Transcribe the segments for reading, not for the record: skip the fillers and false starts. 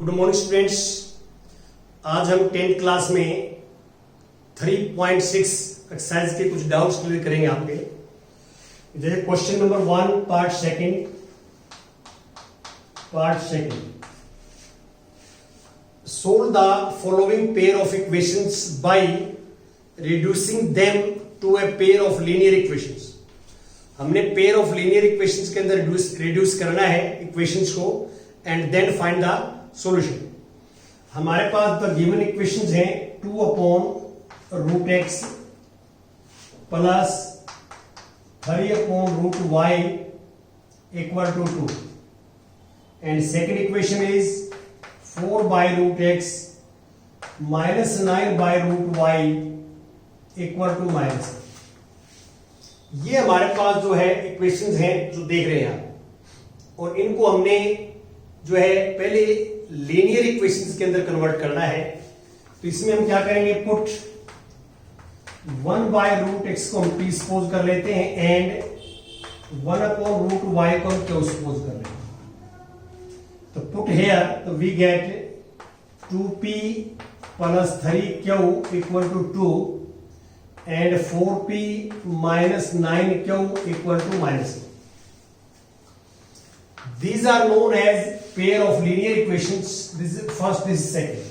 Good morning students. आज हम 10th class में 3.6 एक्सरसाइज के कुछ डाउट्स क्लियर करेंगे आपके। जैसे question number 1 part second solve the following pair of equations by reducing them to a pair of linear equations. हमने पेयर ऑफ लीनियर इक्वेशंस के अंदर रिड्यूस करना है इक्वेशंस को and then find the solution. हमारे पास द गिवन इक्वेशंस हैं 2/√x plus 3/√y equal to 2 and second equation is 4/√x minus 9/√y equal to minus. ये हमारे पास जो है इक्वेशंस हैं जो देख रहे हैं आप, और इनको हमने जो है पहले लीनियर इक्वेशंस के अंदर कन्वर्ट करना है। तो इसमें हम क्या करेंगे, पुट 1/√x को हम p सपोज कर लेते हैं एंड 1/√y को हम q सपोज कर लेते हैं। तो पुट हेयर तो we get 2p plus 3q equal to 2 and 4p minus 9q equal to minus 2. These are known as pair of linear equations. This is first, this is second.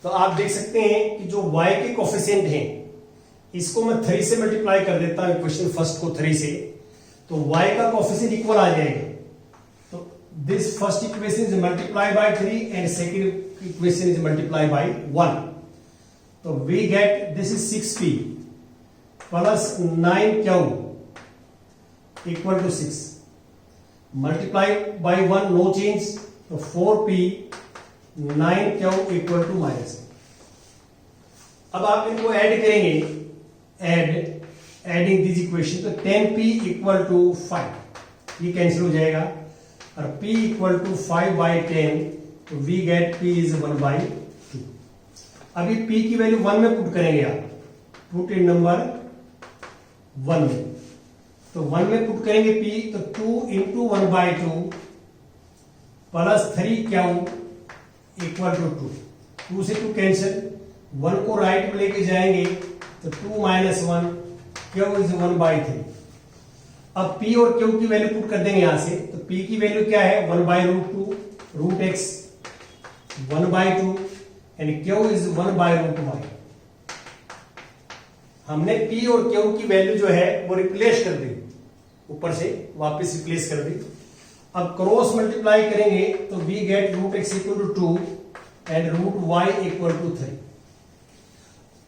तो आप देख सकते हैं कि जो y के coefficient हैं इसको मैं 3 से मल्टीप्लाई कर देता हूं, इक्वेशन फर्स्ट को 3 से, तो y का कोफिशिएंट इक्वल आ जाएगा। तो this first equation is multiply by 3 and second equation is multiply by 1। तो we get this is 6p plus 9q equal to 6 multiply by 1 no change, तो 4p 9q equal to minus। अब आप इनको add करेंगे, adding this equation, तो 10p equal to 5 ये cancel हो जाएगा और p equal to 5/10, तो we get p is 1/2। अभी p की वैल्यू 1 में पुट करेंगे आप, पुट इन नंबर 1 में, तो 1 में पुट करेंगे p, तो 2 into 1/2 plus 3q equal to 2। 2 से 2 कैंसिल, 1 को राइट में लेके जाएंगे तो 2 माइनस 1 q इज 1/3। अब p और q की वैल्यू पुट कर देंगे यहां से, तो p की वैल्यू क्या है 1/√2√x 1/2 and q is 1/√y। हमने p और q की वैल्यू जो है वो रिप्लेस कर दी, ऊपर से वापस रिप्लेस कर दी। अब क्रॉस मल्टीप्लाई करेंगे तो we get √x equal to 2 and √y equal to 3।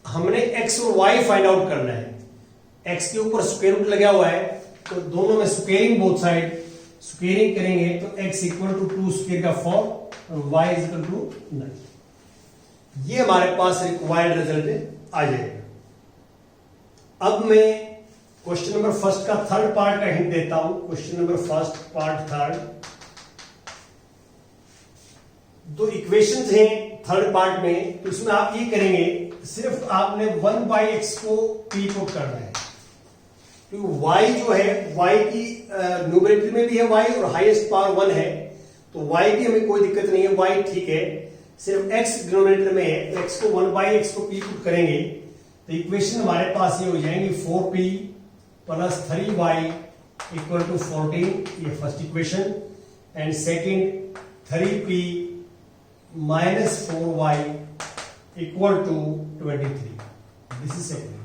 हमने x और y फाइंड आउट करना है। x के ऊपर स्क्वायर रूट लगा हुआ है, तो दोनों में स्क्वेयरिंग बोथ साइड, स्क्वेयरिंग करेंगे तो x इक्वल टू 2 स्क्वायर का 4 और y इक्वल टू 9। ये हमारे पास रिक्वायर्ड रिजल्ट आ जाएगा। अब मैं क्वेश्चन नंबर फर्स्ट का थर्ड पार्ट का हिंट देता हूं। Question number first part third, दो इक्वेशंस हैं थर्ड पार्ट में, तो उसमें आप ये करेंगे, सिर्फ आपने 1/x को p पुट करना है, क्योंकि y जो है y की न्यूमरेटर में भी है y और हाईएस्ट पावर 1 है, तो y की हमें कोई दिक्कत नहीं है, y ठीक है, सिर्फ x डिनोमिनेटर में है, तो x को 1/x को p पुट करेंगे तो इक्वेशन हमारे पास ये हो जाएंगी 4p plus 3y equal to 14, ये first equation, and second 3p minus 4y equal to 23, this is second.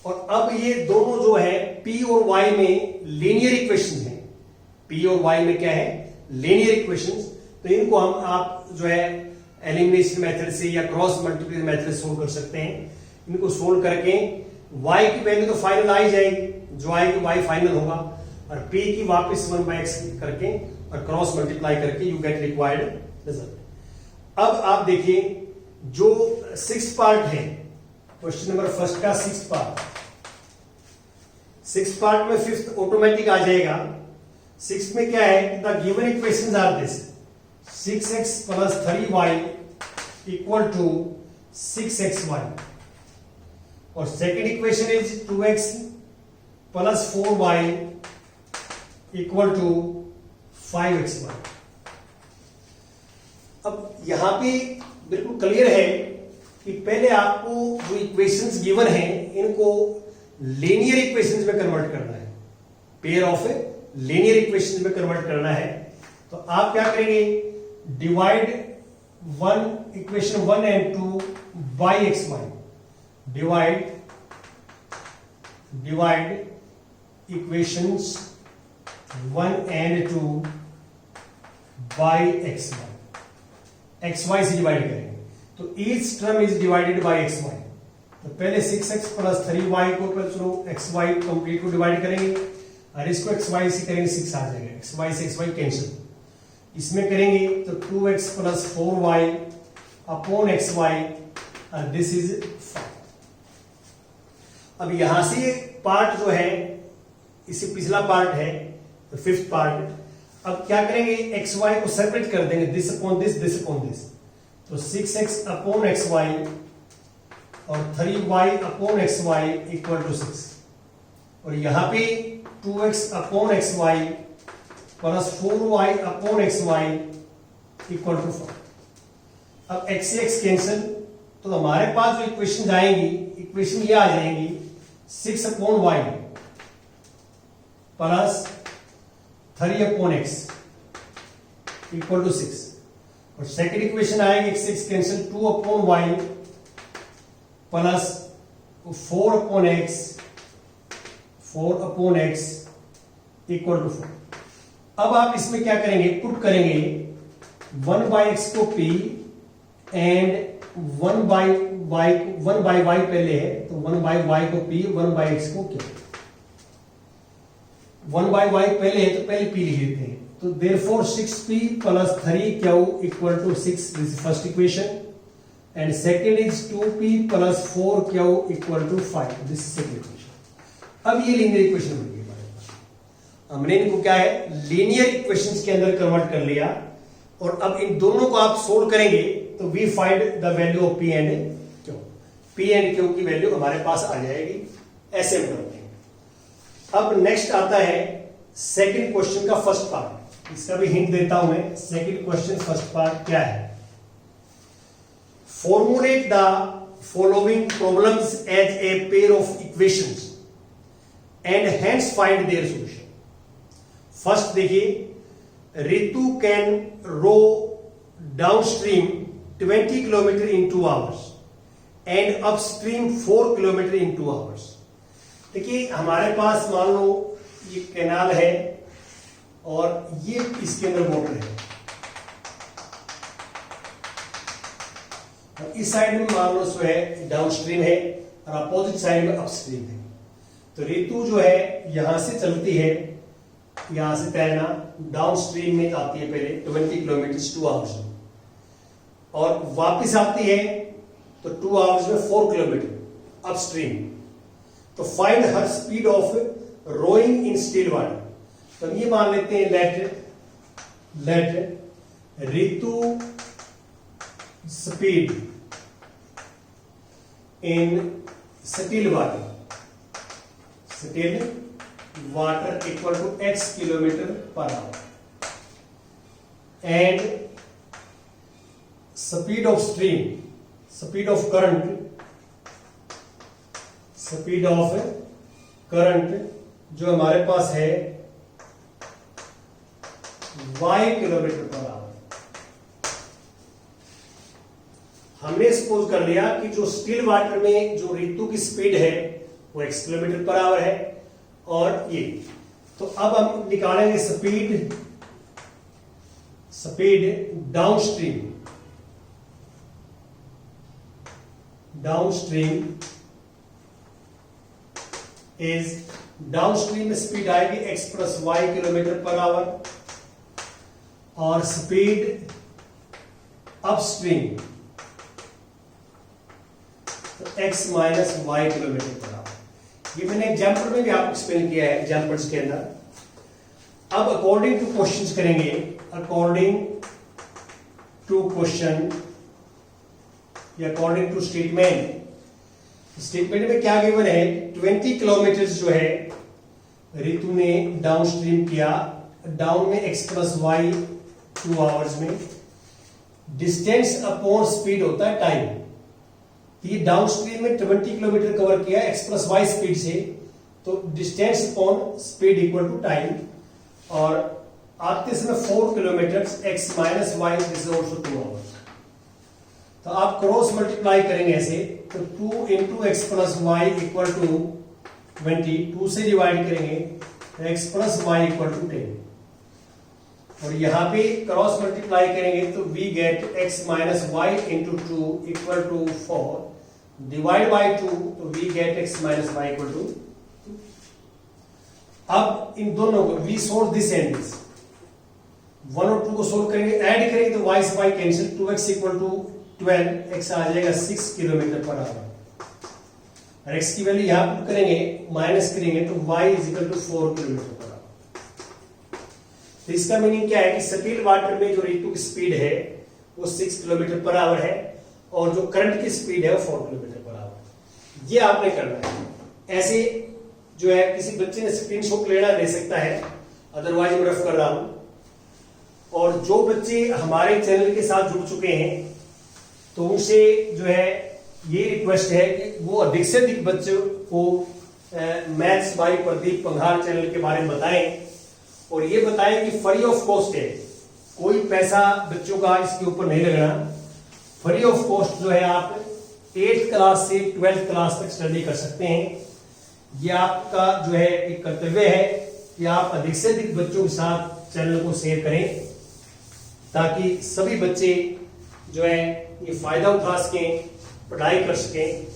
और अब ये दोनों जो है p और y में लीनियर इक्वेशन है, p और y में क्या है लीनियर इक्वेशंस, तो इनको आप जो है एलिमिनेशन मेथड से या क्रॉस मल्टीप्लिकेशन मेथड से सोल्व कर सकते हैं। इनको सोल्व करके y की वैल्यू तो फाइनल आ ही जाएगी, जो आएगी y फाइनल होगा, और p की वापस 1/x करके और क्रॉस मल्टीप्लाई करके यू गेट रिक्वायर्ड रिजल्ट। अब आप देखिए जो 6th पार्ट है क्वेश्चन नंबर फर्स्ट का 6th पार्ट में 5th ऑटोमेटिक आ जाएगा। 6th में क्या है, the given equations are this 6x plus 3y equal to 6xy, और second equation is 2x plus 4y equal to 5xy। अब यहां पे बिल्कुल क्लियर है कि पहले आपको जो इक्वेशंस गिवन हैं इनको लीनियर इक्वेशंस में कन्वर्ट करना है, पेयर ऑफ लीनियर इक्वेशंस में कन्वर्ट करना है। तो आप क्या करेंगे, divide equation 1 and 2 by x y, divide equations 1 and 2 by x y, x y से डिवाइड करेंगे। तो each term is divided by x y. तो पहले 6x प्लस 3y को चलो एक्स वाई कंप्लीट को डिवाइड करेंगे और इसको एक्स वाई से करेंगे 6 आ जाएगा, एक्स वाई से एक्स वाई कैंसिल। इसमें करेंगे तो 2x plus 4y upon x y और दिस इज 5। अब यहां से पार्ट जो है, इसे पिछला पार्ट है तो फिफ्थ पार्ट। अब क्या करेंगे, एक्स वाई को सेपरेट कर देंगे, this upon this, this upon this. तो 6x अपॉन एक्स वाई और 3y upon x y equal to 6। और यहां पे 2x upon x y plus 4y upon x y equal to 5। अब x से x कैंसिल, तो हमारे पास जो इक्वेशन आएंगी, इक्वेशन ये आ जाएंगी 6 upon y plus 3 upon x equal to 6। और सेकेंड इक्वेशन आएगी x से x cancel, 2 upon y plus 4 upon x equal to 4। अब आप इसमें क्या करेंगे, पुट करेंगे 1 बाई एक्स को p एंड 1 बाई वाई पहले है, तो 1 बाई वाई को p, 1 बाई एक्स को q। 1 बाई वाई पहले है तो पहले p लिख देते हैं। तो therefore 6p plus 3q equal to 6, this is first equation. And second is 2p plus 4q equal to 5, this is second equation. अब ये लीनियर इक्वेशन बन गई हमारे पास। हमने इनको क्या है, लीनियर इक्वेशंस के अंदर कन्वर्ट कर लिया। और अब इन दोनों को आप सोल्व करेंगे तो we find the value of p and q। p and q की वैल्यू हमारे पास आ जाएगी, ऐसे हम करते हैं। अब नेक्स्ट आता है सेकंड क्वेश्चन का फर्स्ट पार्ट। इसका भी हिंट देता हूं मैं। सेकंड क्वेश्चन फर्स्ट पार्ट क्या है, formulate the following problems as a pair of equations and hence find their solution। First देखिए, Ritu can row downstream 20 kilometre in 2 hours and upstream 4 kilometre in 2 hours। देखिए हमारे पास मान लो ये कैनाल है और ये इसके अंदर मोटर है, इस साइड में मान लो है डाउनस्ट्रीम है और अपोजिट साइड में अपस्ट्रीम है। तो ऋतु जो है यहां से चलती है, यहां से तैरना डाउनस्ट्रीम में आती है पहले 20 किलोमीटर 2 hours में, और वापस आती है तो 2 hours में 4 किलोमीटर अपस्ट्रीम। तो find her speed of rowing in still water. तो ये मान लेते हैं let Ritu speed in still water equal to x kilometer per hour and speed of current जो हमारे पास है y किलोमीटर पर आवर। हमने सपोज कर लिया कि जो स्टिल वाटर में जो ऋतु की स्पीड है वो x किलोमीटर पर आवर है, और ये तो अब हम निकालेंगे स्पीड डाउनस्ट्रीम में स्पीड आएगी x plus y kilometre per hour, और स्पीड अपस्ट्रीम तो x minus y kilometre per hour. ये मैंने एग्जाम्पल में भी आपको एक्सप्लेन किया है एग्जाम्पल्स के अंदर। अब अकॉर्डिंग टू क्वेश्चंस करेंगे, अकॉर्डिंग टू क्वेश्चन या अकॉर्डिंग टू स्टेटमेंट में क्या गिवन है, 20 किलोमीटर जो है ऋतु ने डाउनस्ट्रीम किया, डाउन में x प्लस वाई 2 hours में, डिस्टेंस अपॉन स्पीड होता है टाइम। तो ये डाउन स्ट्रीम में 20 किलोमीटर कवर किया एक्स प्लस वाई स्पीड से, तो distance upon speed equal to time. और आते समय 4 kilometre x minus y this is also 2 hours. तो आप क्रॉस मल्टीप्लाई करेंगे ऐसे, तो 2 into x plus y equal to 20, 2 से डिवाइड करेंगे x plus y equal to 10। और यहां पे क्रॉस मल्टीप्लाई करेंगे तो we get x minus y into 2 equal to 4 divide by 2, तो we get x minus y equal to 2। अब इन दोनों को we solve this and this, 1 और 2 को सोल्व करेंगे, ऐड करेंगे तो वाई से Y cancel, 2x equal to 12, X आ जाएगा 6 किलोमीटर पर आवर। और एक्स की वैल्यू यहां पुट करेंगे, माइनस करेंगे तो y is equal to 4 kilometre per hour. तो इसका मीनिंग क्या है कि सटील वाटर में जो ऋतु की स्पीड है वो 6 किलोमीटर पर आवर है, और जो करंट की स्पीड है वो 4 किलोमीटर पर आवर। ये आपने करना है। ऐसे जो है किसी बच्चे ने स्क्रीनशॉट लेना ले सकता है, अदरवाइज मैं रफ कर रहा हूं। और जो बच्चे हमारे चैनल के साथ जुड़ चुके हैं तो उनसे जो है ये रिक्वेस्ट है कि वो अधिक से अधिक बच्चों को maths by Pradeep Panghal channel के बारे में बताएं, और ये बताएं कि फ्री ऑफ कॉस्ट है, कोई पैसा बच्चों का इसके ऊपर नहीं लगना। फ्री ऑफ कॉस्ट जो है आप 8th क्लास से 12th क्लास तक स्टडी कर सकते हैं। ये आपका जो है एक कर्तव्य है कि आप अधिक से अधिक बच्चों के साथ चैनल को शेयर करें, ताकि सभी बच्चे जो है ये फायदा उठा सकें, पढ़ाई कर सकें।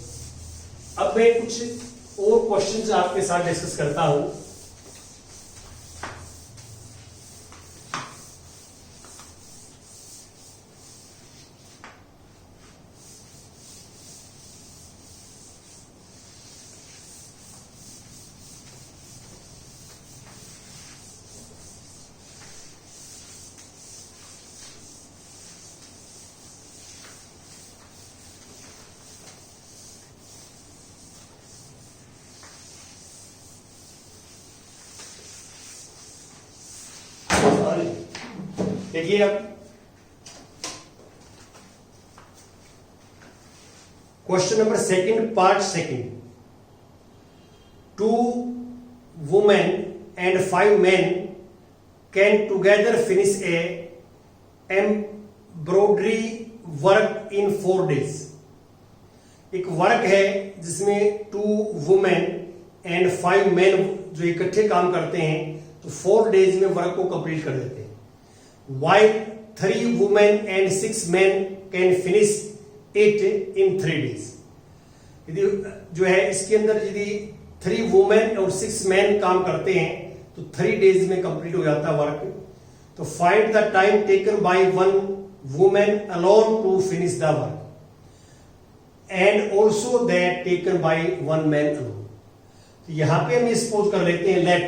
अब मैं कुछ और क्वेश्चंस आपके साथ डिस्कस करता हूं। देखिए अब question number second, part second. 2 women and 5 men can together finish a embroidery work in 4 days। एक वर्क है जिसमें 2 women and 5 men जो इकट्ठे काम करते हैं, तो 4 डेज में वर्क को कंप्लीट कर देते हैं। While 3 women and 6 men can finish it in 3 days। यदि जो है इसके अंदर यदि 3 women और 6 men काम करते हैं तो 3 डेज में कंप्लीट हो जाता है वर्क। तो find the time taken bye 1 woman alone to finish the work and also that taken by 1 man alone। तो यहां पे हम सपोज कर लेते हैं लेट,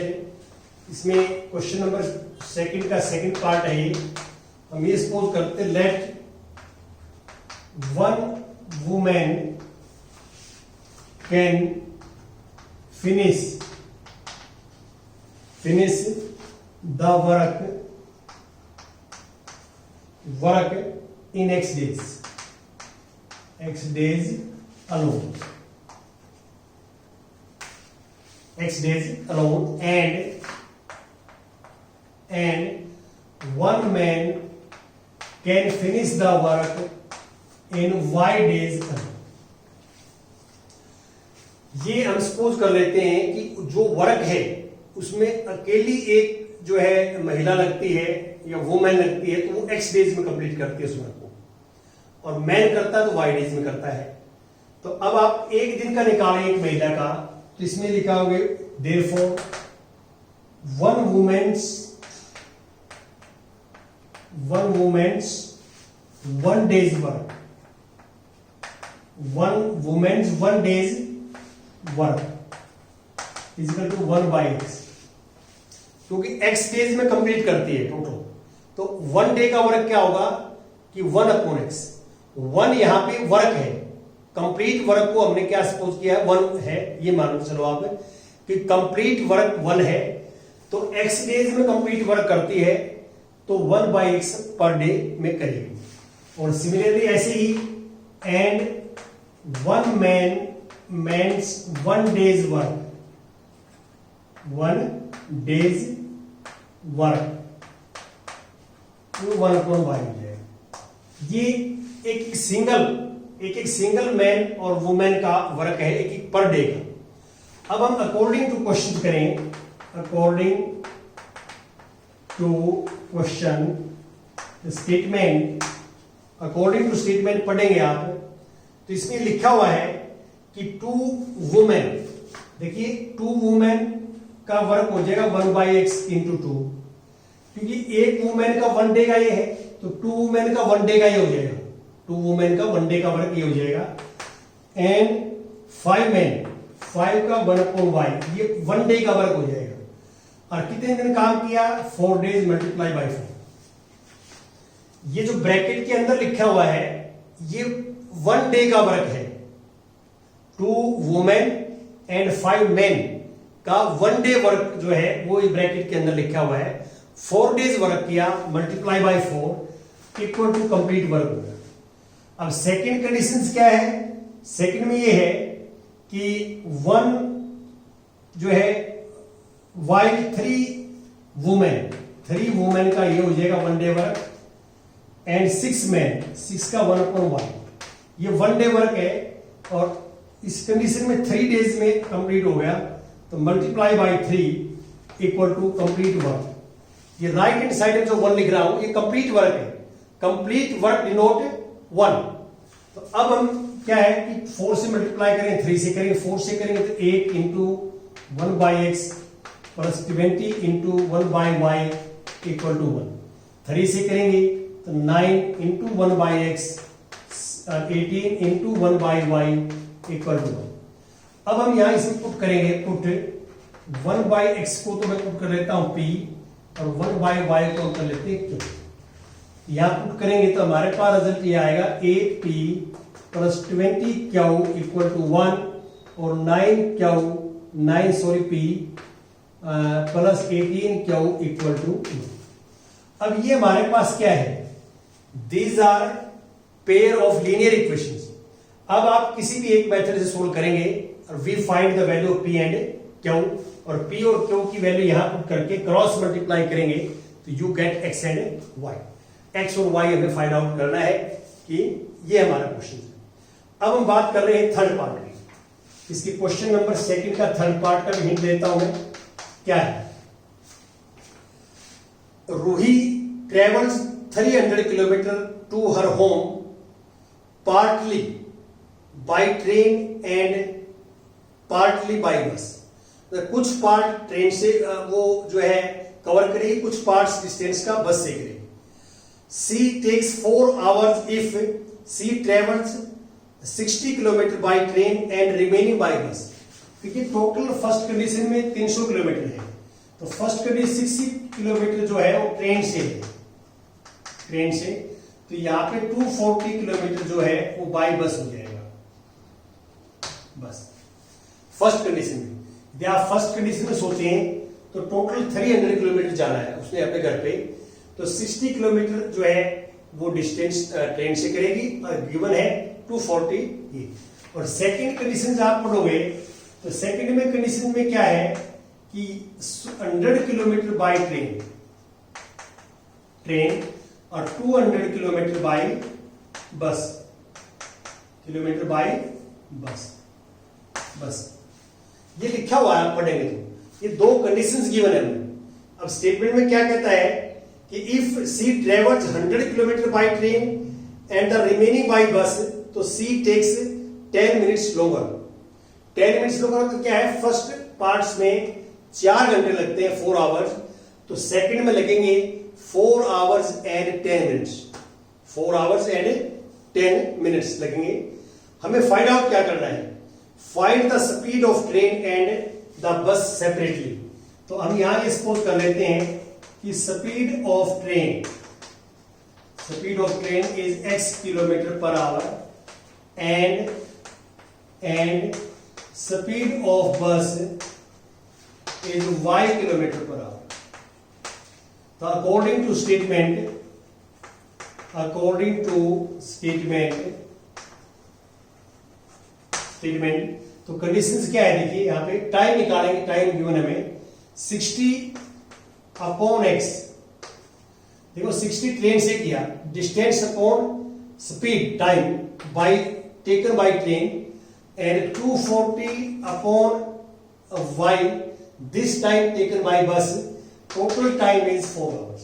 इसमें क्वेश्चन नंबर सेकंड का सेकंड पार्ट है ये, हम ये सपोज करते हैं late 1 woman can finish the work in X days alone, and 1 man can finish the work in Y days alone। ये हम सपोज कर लेते हैं कि जो वर्क है उसमें अकेली एक जो है महिला लगती है या वुमेन लगती है, तो वो X डेज में कंप्लीट करती है उस वर्क को, और मैन करता है तो Y डेज में करता है। तो अब आप एक दिन का निकालें एक महिला का, तो इसमें लिखा होगा therefore 1 woman's 1 day's work, 1 woman's 1 day's work is equal to 1 by x, क्योंकि x डेज में कंप्लीट करती है टोटल। तो 1 डे का वर्क क्या होगा कि 1 अपॉन x। 1 यहां पे वर्क है, कंप्लीट वर्क को हमने क्या सपोज किया है 1 है, ये मान लो चलो आप कि कंप्लीट वर्क 1 है, तो x डेज में कंप्लीट वर्क करती है तो 1 by x पर डे में करेगी। और सिमिलरली ऐसे ही and one man's 1 days work, 1 days work 1/y हो जाएगा। ये एक सिंगल मैन और वुमेन का वर्क है, एक पर डे का। अब हम अकॉर्डिंग टू क्वेश्चन करें, according to question statement, according to statement पढ़ेंगे आप। तो इसमें लिखा हुआ है कि 2 वुमेन, देखिए 2 वुमेन का वर्क हो जाएगा 1/x × 2, क्योंकि एक वुमेन का 1 डे का ये है, तो 2 वुमेन का 1 डे का ये हो जाएगा, 2 वुमेन का 1 डे का वर्क ये हो जाएगा। एंड 5 मैन, 5 का 1/y, ये 1 डे का वर्क हो जाएगा। और कितने दिन काम किया? 4 डेज मल्टीप्लाई बाई 4। ये जो ब्रैकेट के अंदर लिखा हुआ है ये 1 डे का वर्क है। 2 वुमेन एंड 5 मैन का 1 डे वर्क जो है वो ब्रैकेट के अंदर लिखा हुआ है। 4 डेज वर्क किया multiply by 4 equal to complete work होगा। अब सेकंड कंडीशन क्या है? सेकंड में ये है कि 1 जो है वाइल 3 वुमेन का ये हो जाएगा 1 डे वर्क एंड 6 मैन, 6 का 1/y, ये 1 डे वर्क है। और इस कंडीशन में 3 डेज में कंप्लीट हो गया, तो multiply by 3 equal to complete work. ये राइट हैंड साइड में जो 1 लिख रहा हूं ये कंप्लीट वर्क है, कंप्लीट वर्क डिनोट 1। तो अब हम क्या है कि 4 से मल्टीप्लाई करें, 3 से करेंगे, 4 से करेंगे तो 8 × 1/x plus 20 × 1/y equal to 1। 3 से करेंगे तो 9 × 1/x 18 × 1/y इक्वल टू 1। अब हम यहां इसे पुट करेंगे, पुट 1/x को तो मैं पुट कर लेता हूं p और 1/y को कर लेते हैं q। यहां पुट करेंगे तो हमारे पास रिजल्ट ये आएगा 8p plus 20q equal to 1 और 9 p plus 18q equal to 2। अब ये हमारे पास क्या है? These are pair of linear equations. अब आप किसी भी एक मेथड से सोल्व करेंगे और we find the value of p and q, और p और q की वैल्यू यहां पुट करके क्रॉस मल्टीप्लाई करेंगे तो you get x and y। x और y हमें फाइंड आउट करना है कि ये हमारा क्वेश्चन है। अब हम बात कर रहे हैं थर्ड पार्ट की। इसकी क्वेश्चन नंबर 2 का थर्ड पार्ट का हिंट देता हूं मैं। क्या है? Ruhi travels 300 kilometre to her home partly by train and partly by bus. कुछ पार्ट ट्रेन से वो जो है कवर करेगी, कुछ पार्ट्स डिस्टेंस का बस से करेगी। C takes 4 hours if C travels 60 kilometre by train and remaining by bus. क्योंकि टोटल फर्स्ट कंडीशन में 300 किलोमीटर है, तो फर्स्ट कंडीशन 60 किलोमीटर जो है वो ट्रेन से है, ट्रेन से। तो यहां पे 240 किलोमीटर जो है वो बाय बस हो जाएगा, बस फर्स्ट कंडीशन में। यदि आप फर्स्ट कंडीशन में सोचते हैं तो टोटल 300 किलोमीटर जाना है उसने अपने घर पे, तो 60 किलोमीटर जो है वो डिस्टेंस ट्रेन से करेगी और गिवन है 240 ये। और सेकंड कंडीशन जब आप पढ़ोगे तो सेकंड में कंडीशन में क्या है कि 100 किलोमीटर बाय ट्रेन और 200 किलोमीटर बाय बस, किलोमीटर बाय बस ये लिखा हुआ है, आप पढ़ेंगे तो ये 2 कंडीशंस गिवन है। अब स्टेटमेंट में क्या कहता है कि if C travels 100 kilometre by train and the remaining by bus, तो C takes 10 minutes longer. 10 minutes longer तो क्या है? फर्स्ट पार्ट्स में 4 घंटे लगते हैं, 4 आवर्स, तो सेकंड में लगेंगे 4 hours and 10 minutes, 4 hours and 10 minutes लगेंगे। हमें फाइंड आउट क्या करना है? Find the speed of train and the bus separately. तो हम यहां ये सपोज कर लेते हैं कि speed of train is x kilometre per hour and speed of bus is y kilometre per hour. तो according to statement according to statement तो कंडीशंस क्या है, देखिए यहां पे टाइम निकालेंगे, टाइम गिवन हमें 60/x। देखो 60 ट्रेन से किया, distance upon speed time by taken by train, and 240/y this time taken by bus, total time is 4 hours।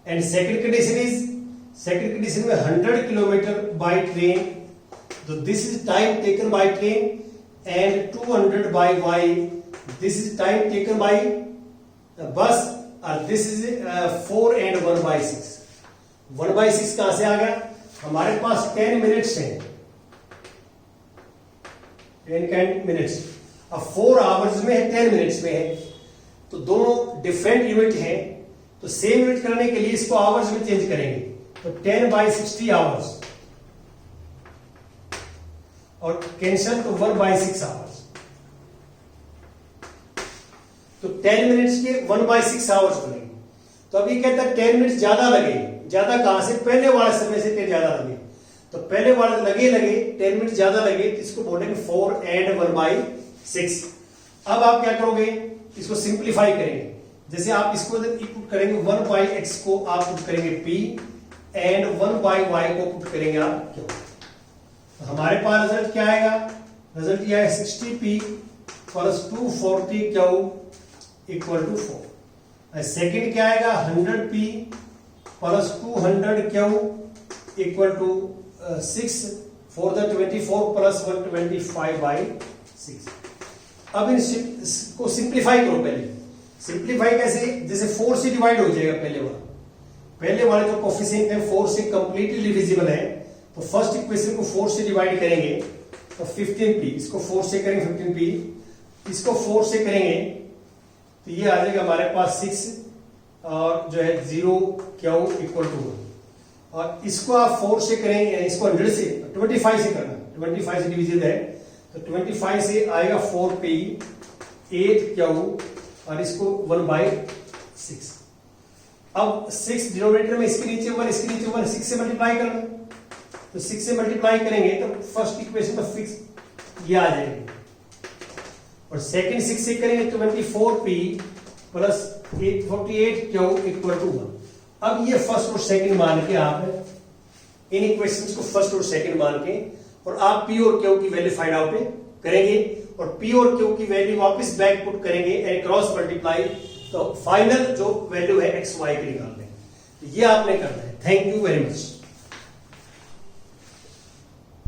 And second condition में 100 किलोमीटर बाय ट्रेन, तो this is time taken by train, and 200/y this is time taken by bus, और this is 4 and 1/6। 1/6 कहां से आ गया, हमारे पास 10 minutes है, 10 minutes, अब 4 hours में है, 10 मिनट्स में है, तो दोनों डिफरेंट यूनिट है, तो सेम यूनिट करने के लिए इसको आवर्स में चेंज करेंगे, तो 10/60 आवर्स, और कैंसल तो 1/6 आवर्स, तो 10 मिनट्स के 1/6 आवर्स बनेंगे। तो अभी कहता है 10 मिनट्स ज्यादा लगे, ज्यादा कहां से, पहले वाले समय से 10 ज्यादा लगे, तो पहले वाले लगे 10 मिनट ज्यादा लगे, तो इसको बोलेंगे 4 and 1/6। अब आप क्या करोगे, इसको सिंप्लीफाई करेंगे, जैसे आप इसको पुट करेंगे 1/x को आप पुट करेंगे p, एंड 1/y को पुट करेंगे आप q। तो हमारे पास रिजल्ट क्या आएगा, रिजल्ट यह है 60p + 240q = 4। सेकेंड क्या आएगा, 100p + 200q = 6 for the 24 + 125/6। अब इसको सिंप्लीफाई करो, पहले सिंप्लीफाई कैसे, जैसे 4 से डिवाइड हो जाएगा, पहले वाले जो कोफिशिएंट है 4 से कंप्लीटली डिविजिबल है, तो फर्स्ट इक्वेशन को 4 से डिवाइड करेंगे तो 15p, इसको 4 से करेंगे 15p, इसको 4 से करेंगे तो ये आ जाएगा हमारे पास 6, और जो है 0q = 1, और इसको आप 4 से करेंगे, इसको 100 से 25 से करना, 25 से डिविजिबल है, तो 25 से आएगा 4p 8q, और इसको 1/6। अब 6 डिनोमिनेटर में, इसके नीचे 1, इसके नीचे 1, 6 से मल्टीप्लाई करना, तो 6 से मल्टीप्लाई करेंगे तो फर्स्ट इक्वेशन तो फिक्स ये आ जाएगी, और सेकंड 6 से करेंगे 24p + 48q = 1। अब ये फर्स्ट और सेकंड मान के आप इन इक्वेशंस को फर्स्ट और सेकंड मान के, और आप p और q की वैल्यू फाइंड आउट करेंगे, और p और q की वैल्यू वापस बैक पुट करेंगे एंड क्रॉस मल्टीप्लाई, तो फाइनल जो वैल्यू है x y की निकालने, ये आपने करना है। Thank you very much.